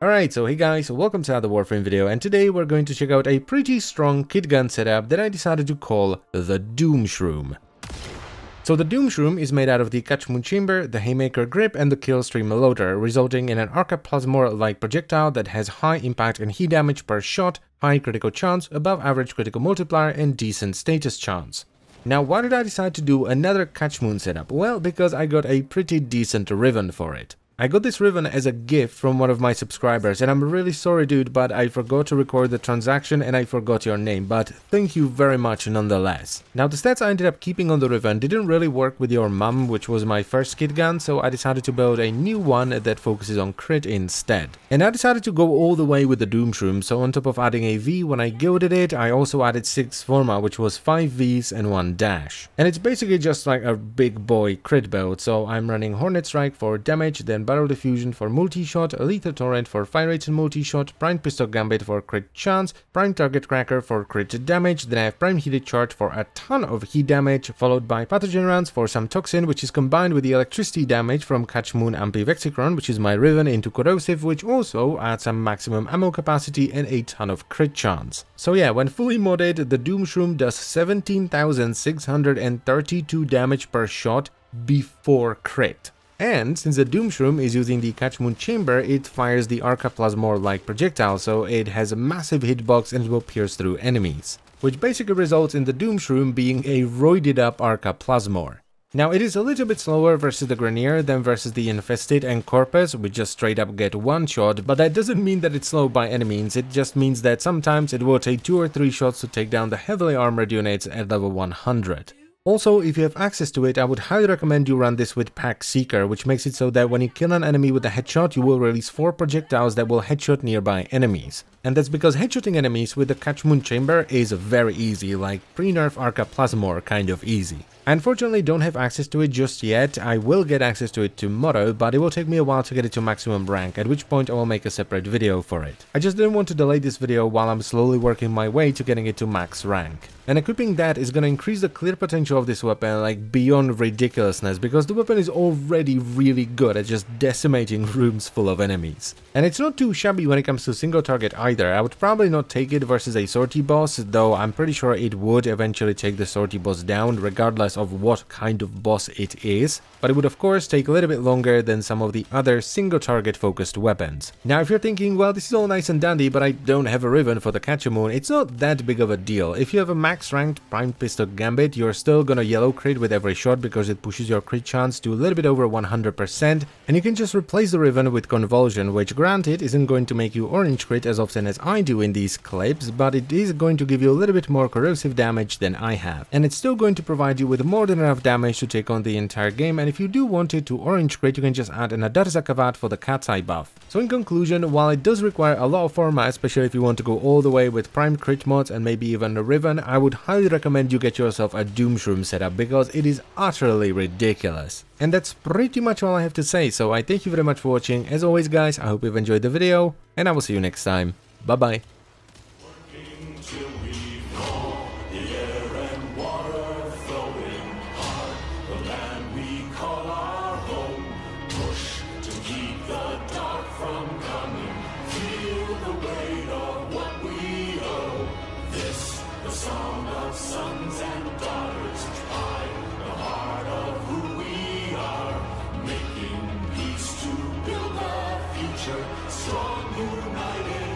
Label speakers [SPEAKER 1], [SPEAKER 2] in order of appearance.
[SPEAKER 1] Alright, so hey guys, welcome to another Warframe video, and today we're going to check out a pretty strong Kitgun setup that I decided to call the Doomshroom. So the Doomshroom is made out of the Kitgun chamber, the Haymaker grip, and the Killstream loader, resulting in an arca-plasmor-like projectile that has high impact and hit damage per shot, high critical chance, above average critical multiplier, and decent status chance. Now, why did I decide to do another Kitgun setup? Well, because I got a pretty decent ribbon for it. I got this ribbon as a gift from one of my subscribers, and I'm really sorry dude, but I forgot to record the transaction and I forgot your name, but thank you very much nonetheless. Now the stats I ended up keeping on the ribbon didn't really work with your mum, which was my first Kitgun, so I decided to build a new one that focuses on crit instead. And I decided to go all the way with the Doomshroom, so on top of adding a V when I gilded it, I also added 6 Forma, which was 5 Vs and 1 dash. And it's basically just like a big boy crit build, so I'm running Hornet Strike for damage, then Barrel Diffusion for multi-shot, Lethal Torrent for fire rate and multi-shot, Prime Pistol Gambit for crit chance, Prime Target Cracker for crit damage, then I have Prime Heated Charge for a ton of heat damage, followed by Pathogen Rounds for some toxin, which is combined with the electricity damage from Kitgun ampi-vexicron, which is my ribbon, into corrosive, which also adds some maximum ammo capacity and a ton of crit chance. So yeah, when fully modded, the Doomshroom does 17,632 damage per shot before crit. And since the Doomshroom is using the Kitgun chamber, it fires the arca-plasmor-like projectile, so it has a massive hitbox and it will pierce through enemies, which basically results in the Doomshroom being a roided up arca-plasmor. Now it is a little bit slower versus the Grenier than versus the Infested and Corpus, which just straight up get one shot, but that doesn't mean that it's slow by any means, it just means that sometimes it will take 2 or 3 shots to take down the heavily armored units at level 100. Also, if you have access to it, I would highly recommend you run this with Pack Seeker, which makes it so that when you kill an enemy with a headshot, you will release 4 projectiles that will headshot nearby enemies. And that's because headshotting enemies with the Kitgun chamber is very easy, like pre-nerf arca-plasmor kind of easy. I unfortunately don't have access to it just yet. I will get access to it tomorrow, but it will take me a while to get it to maximum rank, at which point I will make a separate video for it. I just didn't want to delay this video while I'm slowly working my way to getting it to max rank. And equipping that is gonna increase the clear potential of this weapon like beyond ridiculousness, because the weapon is already really good at just decimating rooms full of enemies. And it's not too shabby when it comes to single target either. I would probably not take it versus a sortie boss, though I'm pretty sure it would eventually take the sortie boss down regardless of what kind of boss it is, but it would of course take a little bit longer than some of the other single target focused weapons. Now if you're thinking, well, this is all nice and dandy, but I don't have a ribbon for the Kitgun, it's not that big of a deal. If you have a max ranked Prime Pistol Gambit, you're still gonna yellow crit with every shot because it pushes your crit chance to a little bit over 100%, and you can just replace the ribbon with Convulsion, which granted isn't going to make you orange crit as often as I do in these clips, but it is going to give you a little bit more corrosive damage than I have, and it's still going to provide you with more than enough damage to take on the entire game. And if you do want it to orange crit, you can just add an Adar Zakavat for the cat's eye buff. So in conclusion, while it does require a lot of Forma, especially if you want to go all the way with prime crit mods and maybe even a ribbon, I would highly recommend you get yourself a Doomshroom setup because it is utterly ridiculous. And that's pretty much all I have to say, so I thank you very much for watching. As always guys, I hope you've enjoyed the video, and I will see you next time. Bye bye.
[SPEAKER 2] Sons and daughters, pride, the heart of who we are, making peace to build a future, strong, united.